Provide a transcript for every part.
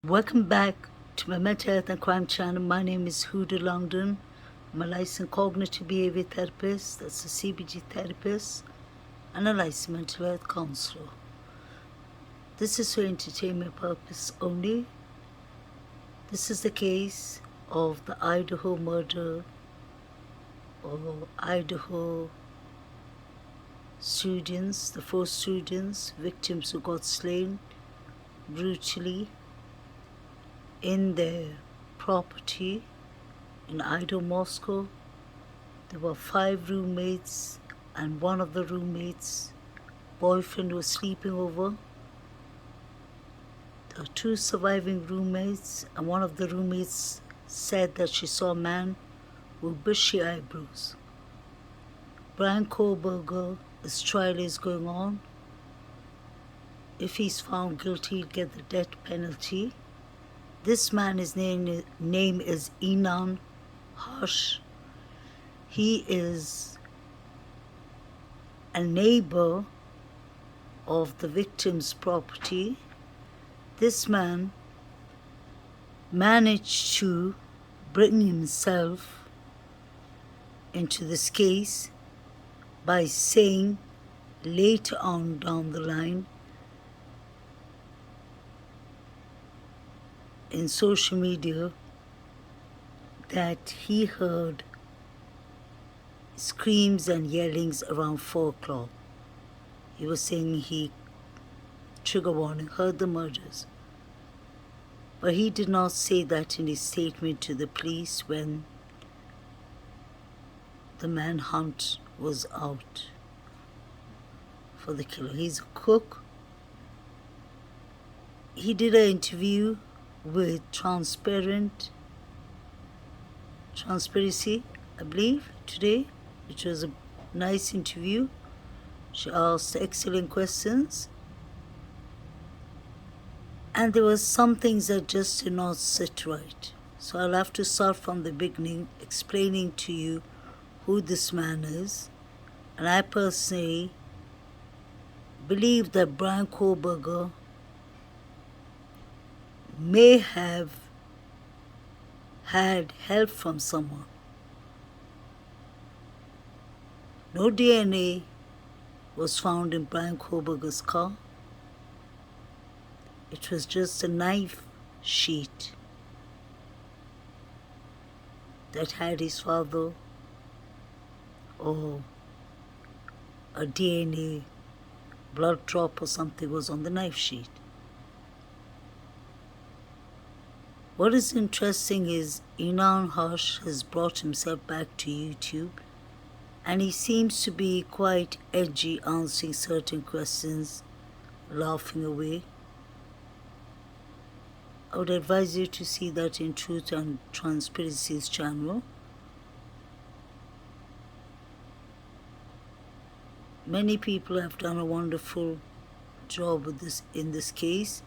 Welcome back to my mental health and crime channel. My name is Huda London. I'm a licensed cognitive behavior therapist, that's a CBT therapist, and a licensed mental health counselor. This is for entertainment purpose only. This is the case of the Idaho murder or Idaho students, the 4 students, victims who got slain brutally in their property in Idaho, Moscow. There were 5 roommates, and one of the roommates' boyfriend was sleeping over. There are 2 surviving roommates, and one of the roommates said that she saw a man with bushy eyebrows. Brian Kohlberger's trial is going on. If he's found guilty, he'll get the death penalty. This man, his name is Inan Harsh. He is a neighbor of the victim's property. This man managed to bring himself into this case by saying later on down the line in social media that he heard screams and yellings around 4 o'clock. He was saying he, trigger warning, heard the murders. But he did not say that in his statement to the police when the manhunt was out for the killer. He's a cook. He did an interview with Transparency, I believe, today, which was a nice interview. She asked excellent questions. And there were some things that just did not sit right. So I'll have to start from the beginning, explaining to you who this man is. And I personally believe that Brian Kohlberger may have had help from someone. No DNA was found in Brian Kohlberger's car. It was just a knife sheet that had his father or a DNA blood drop or something was on the knife sheet. What is interesting is Inan Harsh has brought himself back to YouTube, and he seems to be quite edgy, answering certain questions, laughing away. I would advise you to see that in Truth and Transparency's channel. Many people have done a wonderful job with this in this case,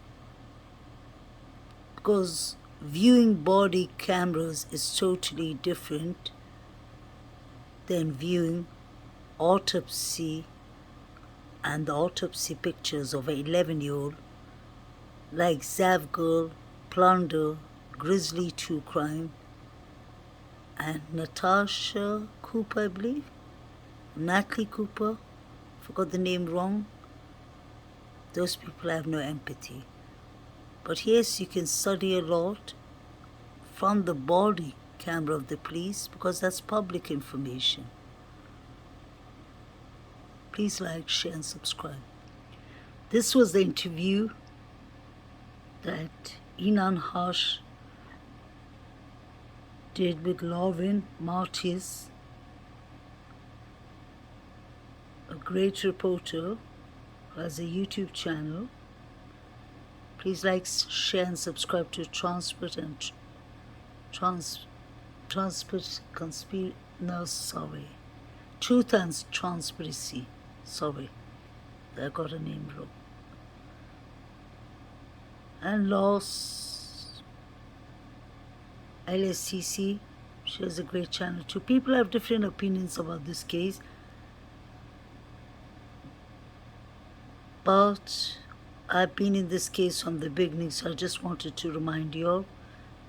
because viewing body cameras is totally different than viewing autopsy and the autopsy pictures of an 11-year-old like Zavgirl, Plunder, Grizzly 2 Crime, and Natasha Cooper, I believe. Natalie Cooper, forgot the name wrong. Those people have no empathy. But yes, you can study a lot from the body camera of the police, because that's public information. Please like, share, and subscribe. This was the interview that Inan Harsh did with Lauren Martis, a great reporter who has a YouTube channel. Please like, share, and subscribe to Truth and Transparency. Sorry, I got a name wrong. And Loss LSCC, she has a great channel too. People have different opinions about this case, but I've been in this case from the beginning, so I just wanted to remind you all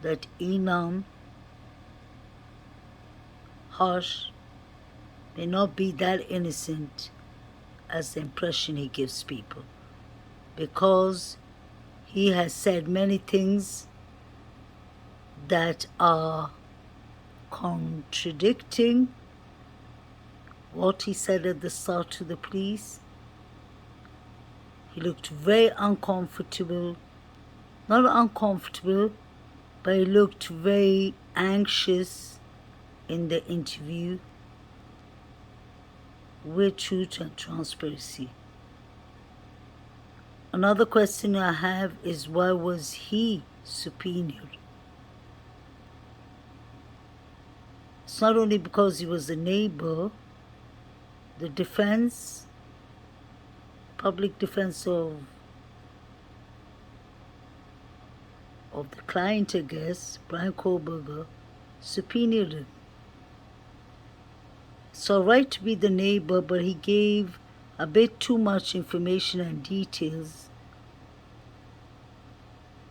that Enam Harsh may not be that innocent as the impression he gives people, because he has said many things that are contradicting what he said at the start to the police. He looked very uncomfortable, not uncomfortable, but he looked very anxious in the interview with Truth and Transparency. Another question I have is, why was he subpoenaed? It's not only because he was a neighbor. The defense, public defense of the client, I guess, Brian Kohlberger, subpoenaed him. It's all right to be the neighbor, but he gave a bit too much information and details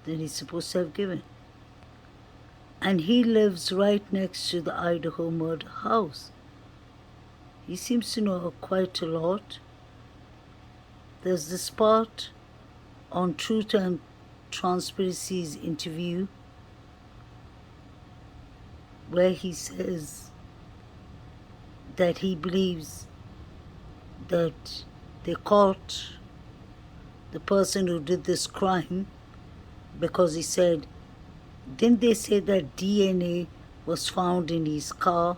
than he's supposed to have given. And he lives right next to the Idaho murder house. He seems to know quite a lot. There's this part on Truth and Transparency's interview where he says that he believes that they caught the person who did this crime because he said, didn't they say that DNA was found in his car?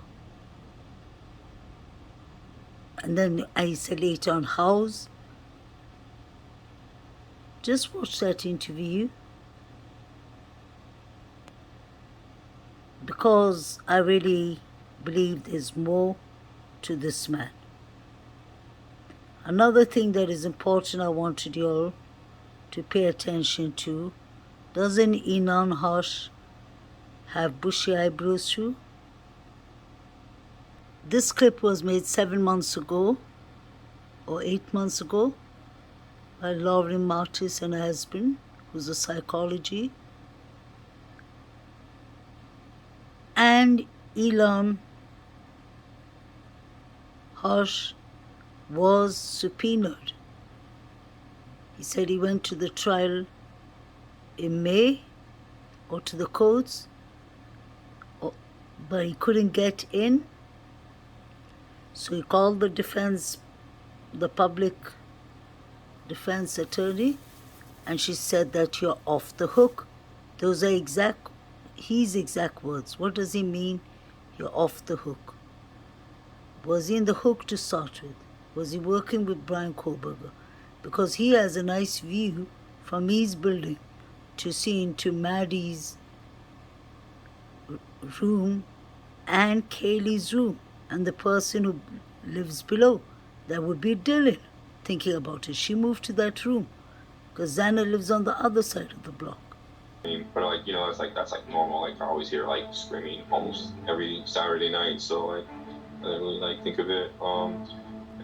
And then I said later on, house. Just watch that interview, because I really believe there's more to this man. Another thing that is important I wanted you all to pay attention to, doesn't Enon Harsh have bushy eyebrows too? This clip was made 7 months ago or 8 months ago by Lauren Martis and her husband, who's a psychology. And Elon Harsh was subpoenaed. He said he went to the trial in May or to the courts, but he couldn't get in. So he called the defense, the public defense attorney, and she said that you're off the hook. Those are his exact words. What does he mean, you're off the hook? Was he in the hook to start with? Was he working with Brian Kohlberger? Because he has a nice view from his building to see into Maddie's room and Kaylee's room and the person who lives below. That would be Dylan. Thinking about it, she moved to that room because Xana lives on the other side of the block. But like, you know, that's like normal. Like I always hear like screaming almost every Saturday night. So like I didn't really like think of it.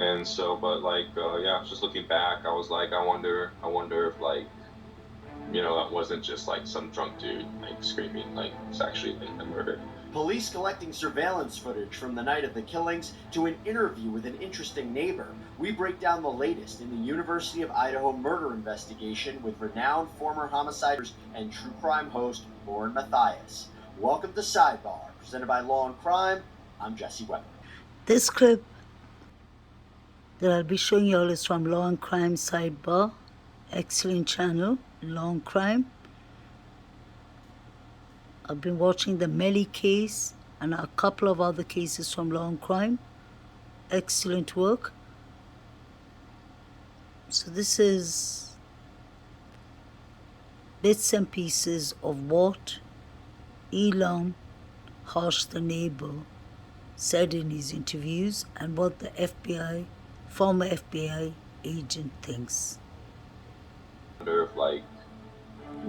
And so, but like yeah, just looking back, I was like, I wonder if like, you know, that wasn't just like some drunk dude like screaming, like it's actually like the murder. Police collecting surveillance footage from the night of the killings to an interview with an interesting neighbor. We break down the latest in the University of Idaho murder investigation with renowned former homiciders and true crime host Lauren Mathias. Welcome to Sidebar, presented by Law and Crime. I'm Jesse Weber. This clip that I'll be showing you all is from Law and Crime Sidebar. Excellent channel, Law and Crime. I've been watching the Melly case and a couple of other cases from Law and Crime. Excellent work. So this is bits and pieces of what Elon Harsh, the neighbor, said in his interviews and what the former FBI agent thinks. I wonder if like,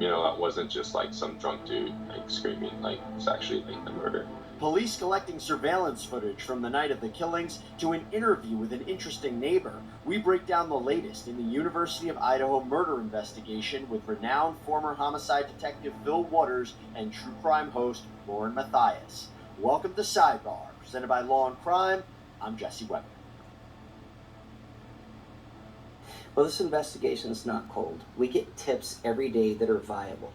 that wasn't just like some drunk dude like screaming, like it's actually like a murder. Police collecting surveillance footage from the night of the killings to an interview with an interesting neighbor. We break down the latest in the University of Idaho murder investigation with renowned former homicide detective Phil Waters and true crime host Lauren Matthias. Welcome to Sidebar, presented by Law and Crime. I'm Jesse Weber. Well, this investigation is not cold. We get tips every day that are viable.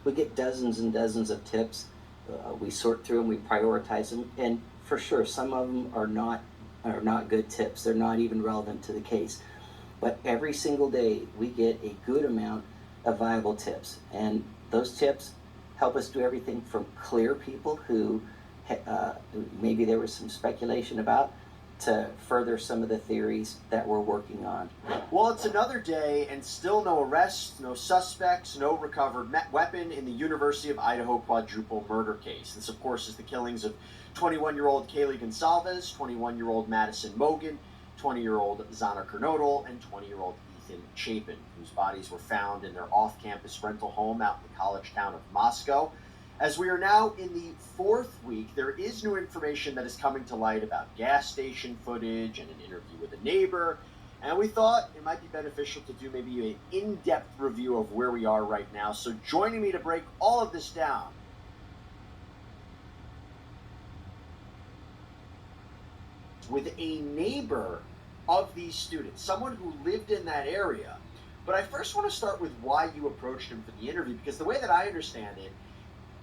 We get dozens and dozens of tips. We sort through them, we prioritize them, and for sure, some of them are not good tips. They're not even relevant to the case. But every single day, we get a good amount of viable tips, and those tips help us do everything from clear people who maybe there was some speculation about, to further some of the theories that we're working on. Well, it's another day and still no arrests, no suspects, no recovered weapon in the University of Idaho quadruple murder case. This, of course, is the killings of 21-year-old Kaylee Gonsalves, 21-year-old Madison Mogan, 20-year-old Zana Kernodle, and 20-year-old Ethan Chapin, whose bodies were found in their off-campus rental home out in the college town of Moscow. As we are now in the fourth week, there is new information that is coming to light about gas station footage and an interview with a neighbor. And we thought it might be beneficial to do maybe an in-depth review of where we are right now. So joining me to break all of this down with a neighbor of these students, someone who lived in that area. But I first want to start with why you approached him for the interview, because the way that I understand it,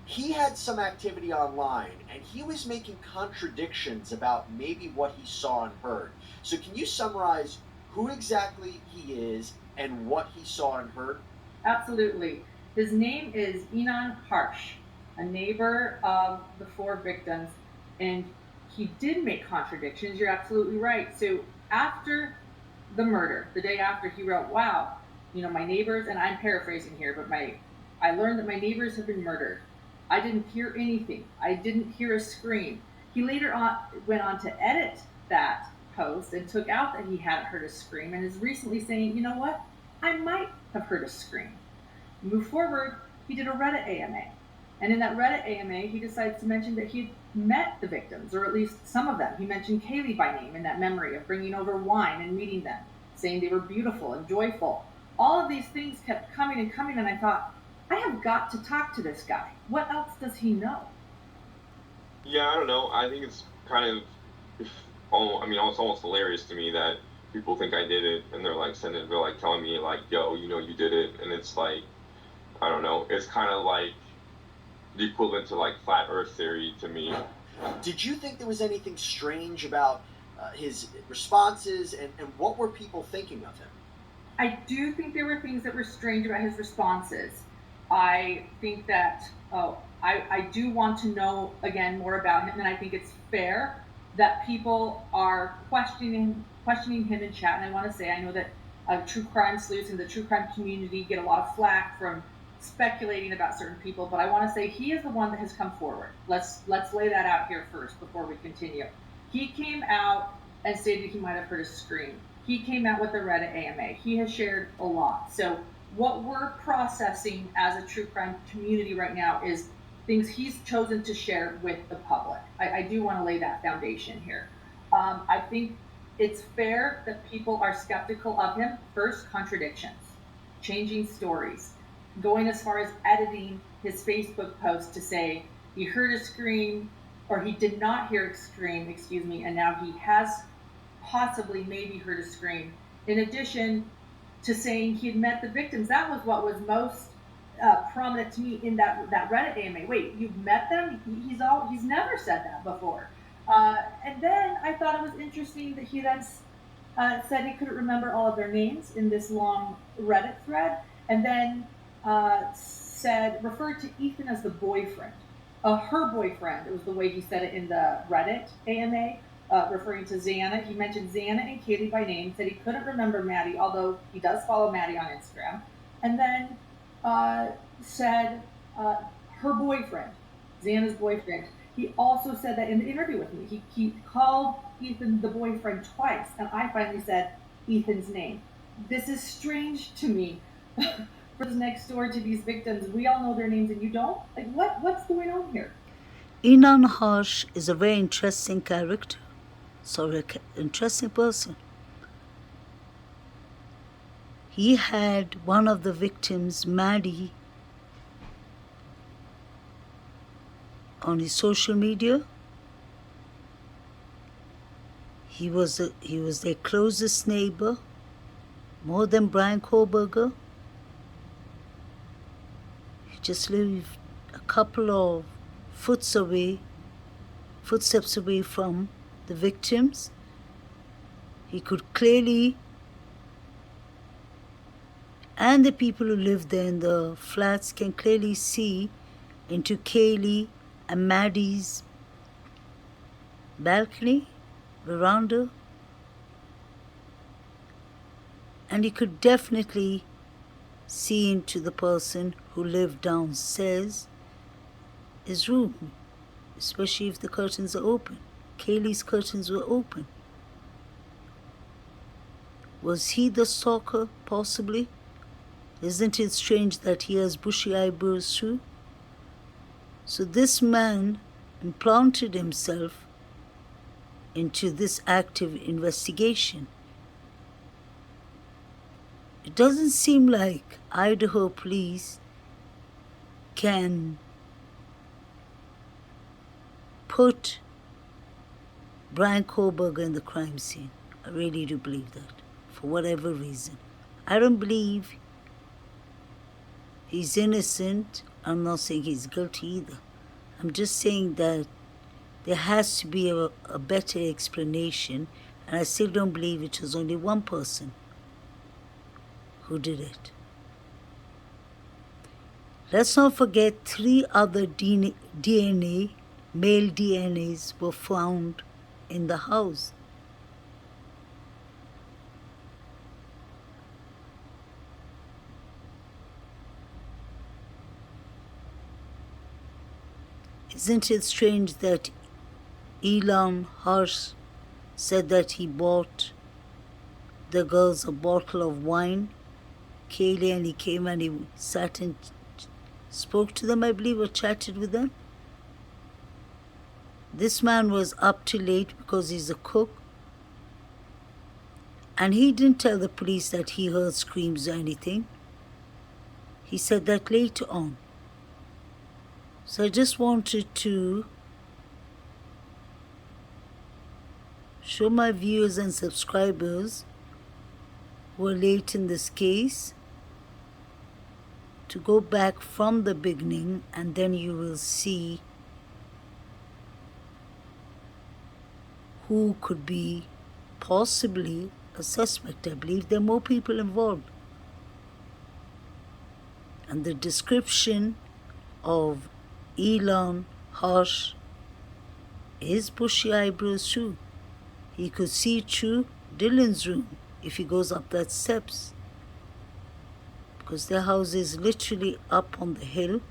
he had some activity online and he was making contradictions about maybe what he saw and heard. So can you summarize who exactly he is and what he saw and heard? Absolutely. His name is Enon Harsh, a neighbor of the 4 victims, and he did make contradictions. You're absolutely right. So after the murder, the day after, he wrote, wow, my neighbors, and I'm paraphrasing here, but I learned that my neighbors have been murdered. I didn't hear anything. I didn't hear a scream. He later on went on to edit that post and took out that he hadn't heard a scream, and is recently saying, you know what? I might have heard a scream. Move forward, he did a Reddit AMA. And in that Reddit AMA, he decides to mention that he had met the victims, or at least some of them. He mentioned Kaylee by name in that memory of bringing over wine and meeting them, saying they were beautiful and joyful. All of these things kept coming and coming, and I thought, I have got to talk to this guy. What else does he know? Yeah, I don't know. I think it's kind of, it's almost hilarious to me that people think I did it, and they're like telling me like, yo, you did it, and it's like, I don't know. It's kind of like the equivalent to like flat Earth theory to me. Did you think there was anything strange about his responses, and what were people thinking of him? I do think there were things that were strange about his responses. I think that, I do want to know, again, more about him, and I think it's fair that people are questioning him in chat. And I want to say, I know that true crime sleuths and the true crime community get a lot of flack from speculating about certain people, but I want to say he is the one that has come forward. Let's lay that out here first before we continue. He came out and stated he might have heard a scream. He came out with the Reddit AMA. He has shared a lot. So what we're processing as a true crime community right now is things he's chosen to share with the public. I do want to lay that foundation here. I think it's fair that people are skeptical of him. First, contradictions, changing stories, going as far as editing his Facebook post to say he heard a scream, or he did not hear a scream, and now he has possibly maybe heard a scream. In addition to saying he had met the victims. That was what was most prominent to me in that Reddit AMA. Wait, you've met them? He's never said that before. And then I thought it was interesting that he then said he couldn't remember all of their names in this long Reddit thread, and then referred to Ethan as the boyfriend, her boyfriend. It was the way he said it in the Reddit AMA. Referring to Xana. He mentioned Xana and Kaylee by name, said he couldn't remember Maddie, although he does follow Maddie on Instagram. And then said her boyfriend, Xana's boyfriend. He also said that in the interview with me, he called Ethan the boyfriend twice, and I finally said Ethan's name. This is strange to me for those next door to these victims. We all know their names and you don't? Like, what's going on here? Inan Harsh is a very interesting character. Interesting person. He had one of the victims, Maddie, on his social media. He was their closest neighbor, more than Brian Kohlberger. He just lived a couple of footsteps away from the victims. He could clearly, and the people who lived there in the flats can clearly see into Kaylee and Maddie's balcony, veranda. And he could definitely see into the person who lived downstairs, his room, especially if the curtains are open. Kaylee's curtains were open. Was he the stalker? Possibly. Isn't it strange that he has bushy eyebrows too? So this man implanted himself into this active investigation. It doesn't seem like Idaho police can put Brian Kohlberger in the crime scene. I really do believe that, for whatever reason. I don't believe he's innocent. I'm not saying he's guilty either. I'm just saying that there has to be a better explanation, and I still don't believe it was only one person who did it. Let's not forget 3 other DNA, male DNAs, were found in the house. Isn't it strange that Elon Harsh said that he bought the girls a bottle of wine, Kaylee, and he came and he sat and spoke to them, I believe, or chatted with them? This man was up too late because he's a cook, and he didn't tell the police that he heard screams or anything. He said that later on. So I just wanted to show my viewers and subscribers who are late in this case to go back from the beginning, and then you will see who could be possibly a suspect. I believe there are more people involved. And the description of Elon Harsh is bushy eyebrows too. He could see through Dylan's room if he goes up that steps, because their house is literally up on the hill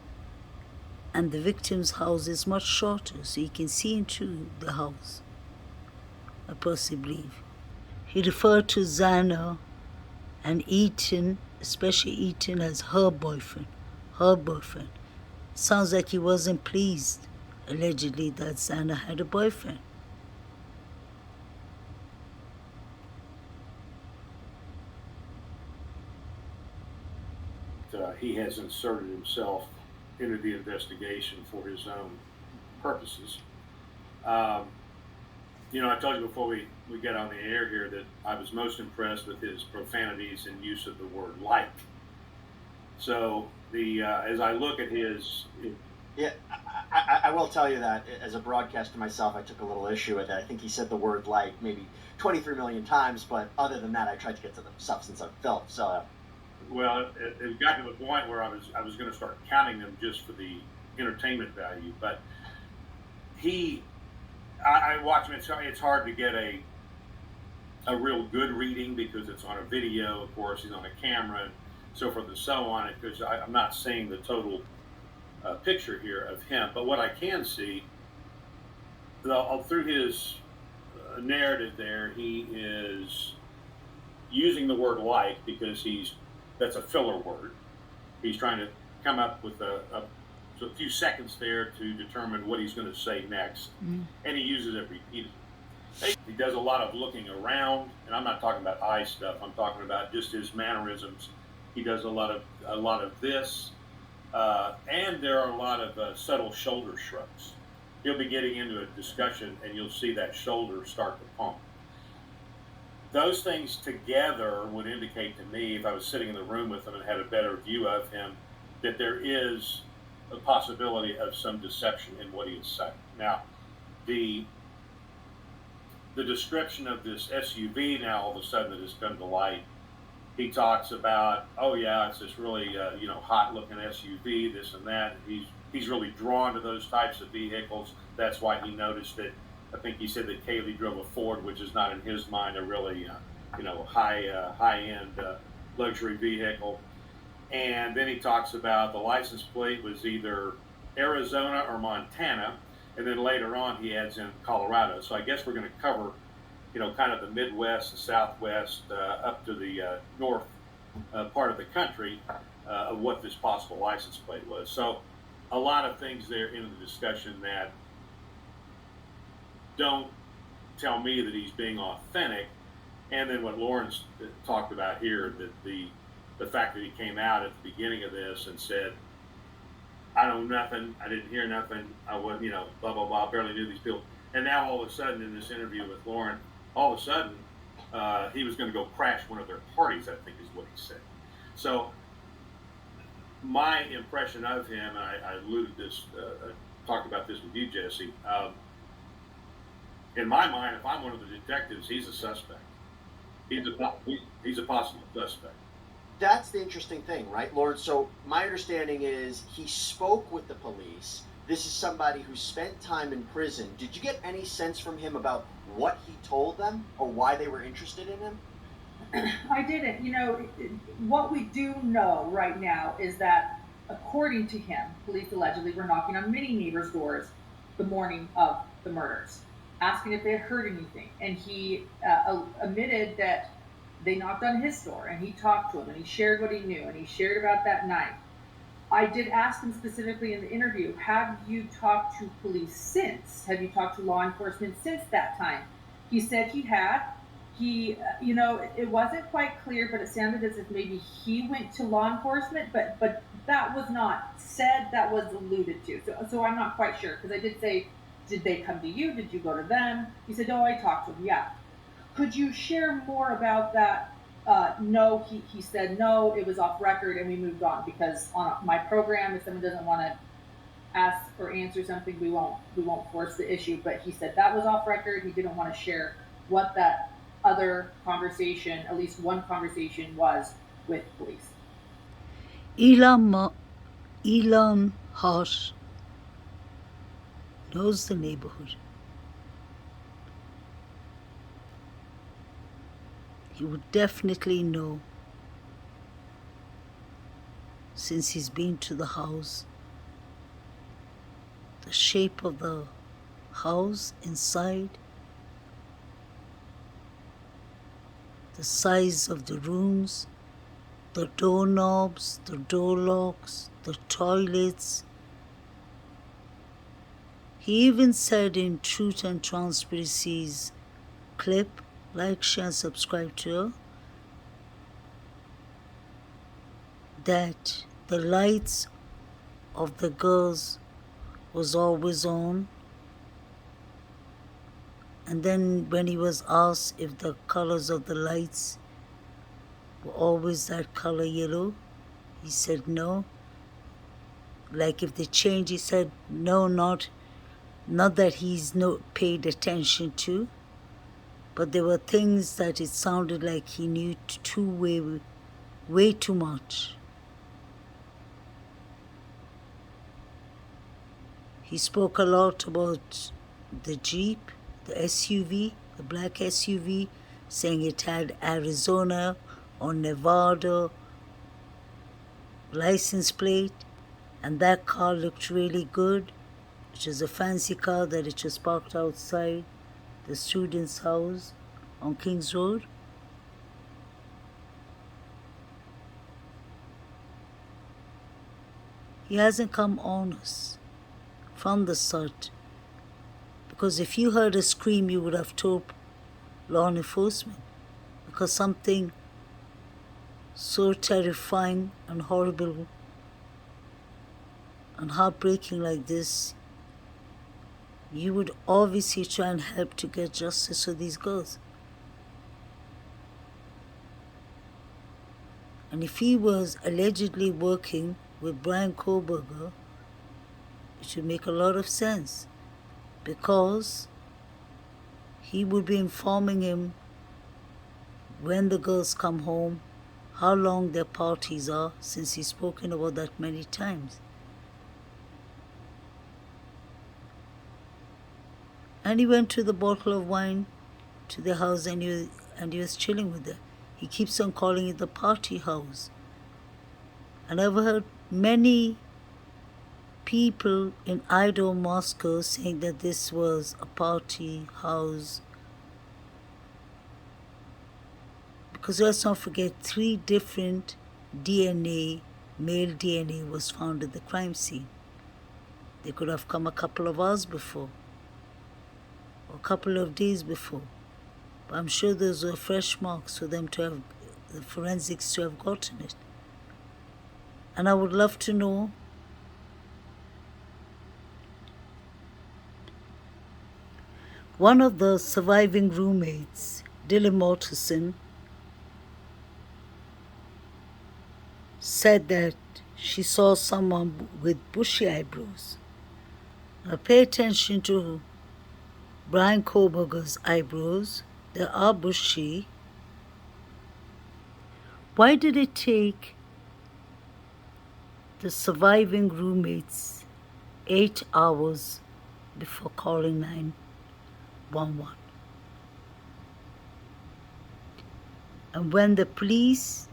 and the victim's house is much shorter, so he can see into the house, I personally believe. He referred to Xana and Ethan, especially Ethan, as her boyfriend. Sounds like he wasn't pleased, allegedly, that Xana had a boyfriend. He has inserted himself into the investigation for his own purposes. I told you before we get on the air here that I was most impressed with his profanities and use of the word "like." So as I look at his... Yeah, I will tell you that as a broadcaster myself, I took a little issue with it. I think he said the word "like" maybe 23 million times, but other than that, I tried to get to the substance of the film. So, well, it got to the point where I was going to start counting them just for the entertainment value. But I watch him. It's hard to get a real good reading because it's on a video. Of course, he's on a camera, and so forth and so on. Because I'm not seeing the total picture here of him. But what I can see, through his narrative there, he is using the word "like" because that's a filler word. he's trying to come up with a few seconds there to determine what he's going to say next, and he uses it repeatedly. He does a lot of looking around, and I'm not talking about eye stuff. I'm talking about just his mannerisms. He does a lot of this, and there are a lot of subtle shoulder shrugs. He'll be getting into a discussion, and you'll see that shoulder start to pump. Those things together would indicate to me, if I was sitting in the room with him and had a better view of him, that there is a possibility of some deception in what he is saying. Now, the description of this SUV now all of a sudden that has come to light, he talks about, oh yeah, it's this really hot looking SUV, this and that. He's really drawn to those types of vehicles. That's why he noticed that. I think he said that Kaylee drove a Ford, which is not in his mind a really high end luxury vehicle. And then he talks about the license plate was either Arizona or Montana, and then later on he adds in Colorado. So I guess we're going to cover, kind of the Midwest, the Southwest, up to the north part of the country of what this possible license plate was. So a lot of things there in the discussion that don't tell me that he's being authentic. And then what Lawrence talked about here, that the fact that he came out at the beginning of this and said, I know nothing, I didn't hear nothing, I wasn't, blah, blah, blah, barely knew these people. And now all of a sudden in this interview with Lauren, all of a sudden he was going to go crash one of their parties, I think is what he said. So my impression of him, and I alluded this, talked about this with you, Jesse, in my mind, if I'm one of the detectives, he's a suspect. He's a possible suspect. That's the interesting thing, right, Lord? So my understanding is he spoke with the police. This is somebody who spent time in prison. Did you get any sense from him about what he told them or why they were interested in him? I didn't. What we do know right now is that, according to him, police allegedly were knocking on many neighbors' doors the morning of the murders, asking if they had heard anything. And he admitted that they knocked on his door and he talked to him and he shared what he knew and he shared about that night. I did ask him specifically in the interview, have you talked to police since? Have you talked to law enforcement since that time? He said he had. He, it wasn't quite clear, but it sounded as if maybe he went to law enforcement, but that was not said, that was alluded to. So I'm not quite sure, because I did say, did they come to you? Did you go to them? He said, oh, I talked to them, yeah. Could you share more about that? No, he said no, it was off record and we moved on, because on my program, if someone doesn't want to ask or answer something, we won't force the issue. But he said that was off record. He didn't want to share what that other conversation, at least one conversation, was with police. Elon Hart knows the neighborhood. He would definitely know, since he's been to the house, the shape of the house inside, the size of the rooms, the doorknobs, the door locks, the toilets. He even said in Truth and Transparency's clip, like, share, and subscribe to her, that the lights of the girls was always on. And then when he was asked if the colors of the lights were always that color yellow, he said no. Like if they change, he said no, not that he's paid attention to, but there were things that it sounded like he knew way too much. He spoke a lot about the Jeep, the SUV, the black SUV, saying it had Arizona or Nevada license plate, and that car looked really good. It was a fancy car that it was parked outside the student's house on Kings Road. he hasn't come on us from the start. Because if you heard a scream, you would have told law enforcement. Because something so terrifying and horrible and heartbreaking like this, you would obviously try and help to get justice for these girls. And if he was allegedly working with Brian Koberger, it should make a lot of sense, because he would be informing him when the girls come home, how long their parties are, since he's spoken about that many times. And he went to the bottle of wine to the house, and he was chilling with them. He keeps on calling it the party house. And I've heard many people in Idaho, Moscow, saying that this was a party house. Because let's not forget, 3 different DNA, male DNA, was found at the crime scene. They could have come a couple of hours before, or a couple of days before. But I'm sure those were fresh marks for them to have, the forensics to have gotten it. And I would love to know one of the surviving roommates, Dylan Mortensen, said that she saw someone with bushy eyebrows. Now pay attention to Brian Koberger's eyebrows. They are bushy. Why did it take the surviving roommates 8 hours before calling 911? And when the police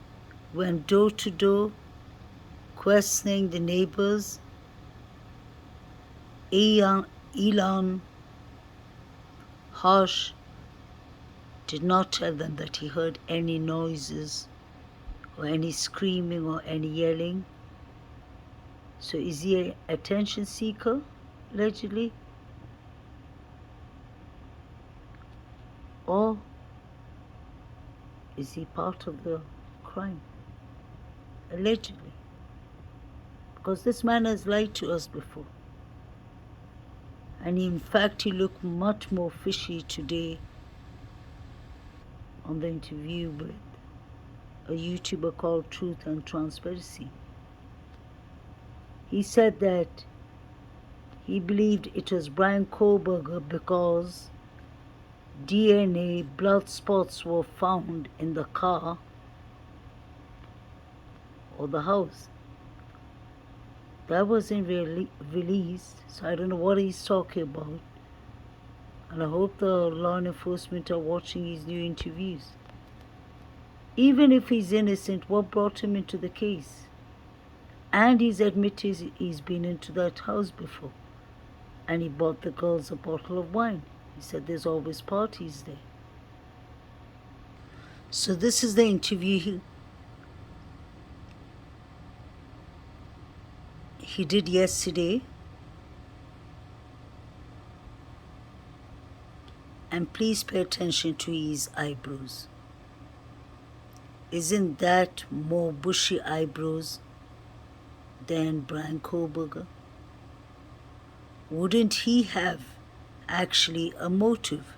went door to door questioning the neighbors, Elon Harsh did not tell them that he heard any noises or any screaming or any yelling. So is he an attention seeker, allegedly? Or is he part of the crime? Allegedly. Because this man has lied to us before. And in fact, he looked much more fishy today on the interview with a YouTuber called Truth and Transparency. He said that he believed it was Brian Koberger because DNA blood spots were found in the car or the house. That wasn't really released, so I don't know what he's talking about. And I hope the law enforcement are watching his new interviews. Even if he's innocent, what brought him into the case? And he's admitted he's been into that house before. And he bought the girls a bottle of wine. He said there's always parties there. So this is the interview he did yesterday. And please pay attention to his eyebrows. Isn't that more bushy eyebrows than Brian Koberger? Wouldn't he have actually a motive?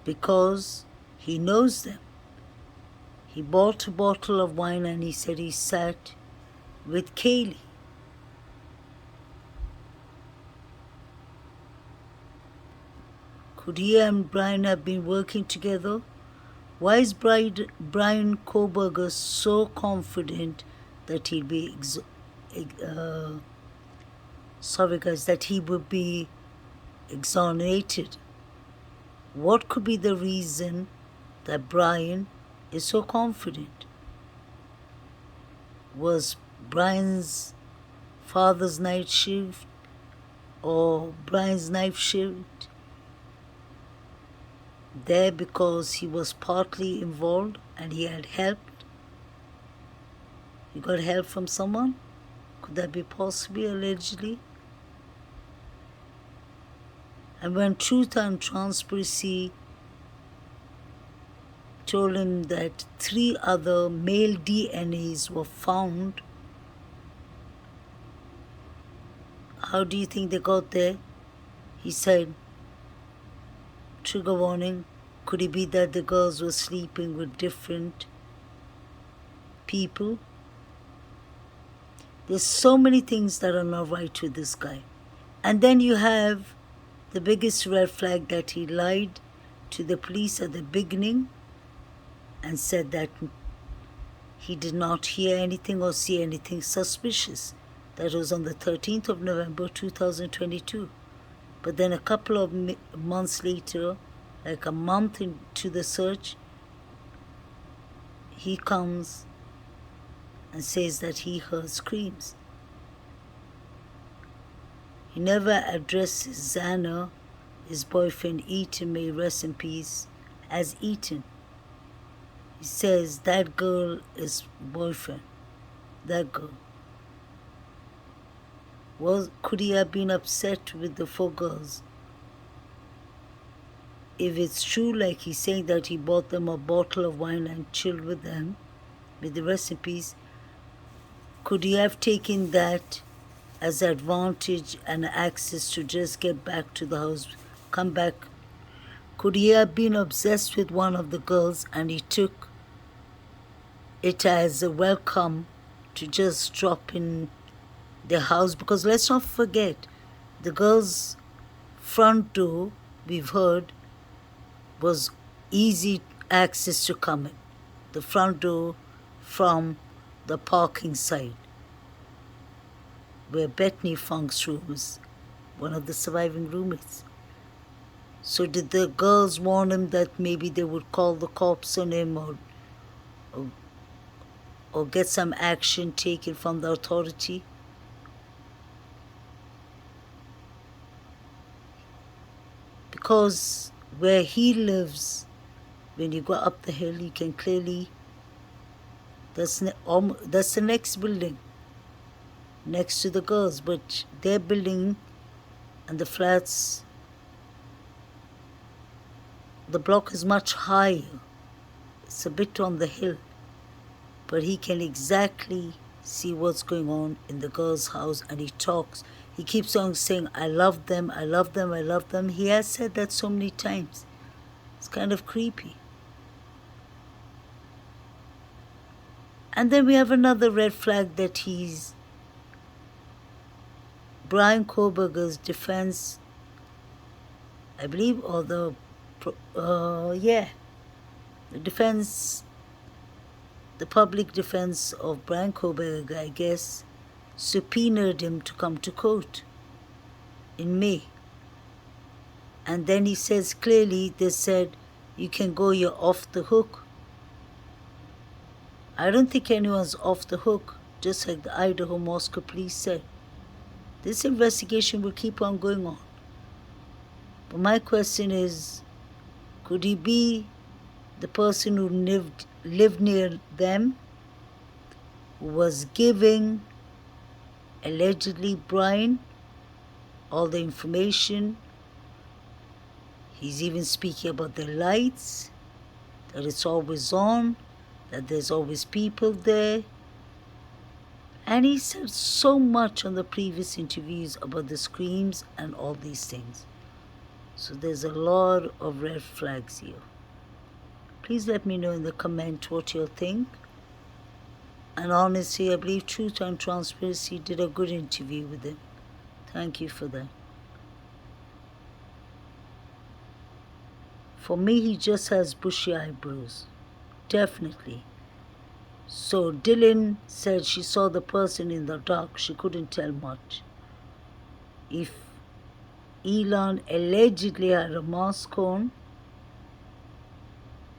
Because he knows them. He bought a bottle of wine and he said he sat with Kaylee. Could he and Brian have been working together? Why is Brian Koberger so confident that he'll be that he would be exonerated? What could be the reason that Brian is so confident? Was Brian's father's night shift or Brian's night shift there because he was partly involved and he had helped? He got help from someone? Could that be possibly allegedly? And when Truth and Transparency told him that 3 other male DNAs were found, how do you think they got there? He said, trigger warning, could it be that the girls were sleeping with different people? There's so many things that are not right with this guy. And then you have the biggest red flag, that he lied to the police at the beginning and said that he did not hear anything or see anything suspicious. That was on the 13th of November 2022. But then a couple of months later, like a month into the search, he comes and says that he heard screams. He never addresses Xana, his boyfriend Ethan, may rest in peace, as Ethan. He says that girl is boyfriend, that girl. Could he have been upset with the 4 girls? If it's true, like he's saying, that he bought them a bottle of wine and chilled with them, with the rest in peace, could he have taken that as advantage and access to just get back to the house, come back? Could he have been obsessed with one of the girls and he took it as a welcome to just drop in the house? Because let's not forget, the girl's front door, we've heard, was easy access to come in. The front door from the parking side, where Bethany Funk's room was one of the surviving roommates. So did the girls warn him that maybe they would call the cops on him or get some action taken from the authority? Because where he lives, when you go up the hill, you can clearly, that's the next building next to the girls, but their building and the flats, the block is much higher. It's a bit on the hill, but he can exactly see what's going on in the girl's house, and he talks. He keeps on saying, I love them, I love them, I love them. He has said that so many times. It's kind of creepy. And then we have another red flag, that he's Brian Koberger's defense, I believe, or the defense, the public defense of Brian Koberger, I guess, subpoenaed him to come to court in May. And then he says clearly, they said, you can go, you're off the hook. I don't think anyone's off the hook, just like the Idaho Moscow police said. This investigation will keep on going on. But my question is, could he be the person who lived near them, who was giving, allegedly, Brian all the information? He's even speaking about the lights, that it's always on, that there's always people there. And he said so much on the previous interviews about the screams and all these things. So there's a lot of red flags here. Please let me know in the comment what you think. And honestly, I believe Truth and Transparency did a good interview with him. Thank you for that. For me, he just has bushy eyebrows. Definitely. So Dylan said she saw the person in the dark. She couldn't tell much. If Elon allegedly had a mask on,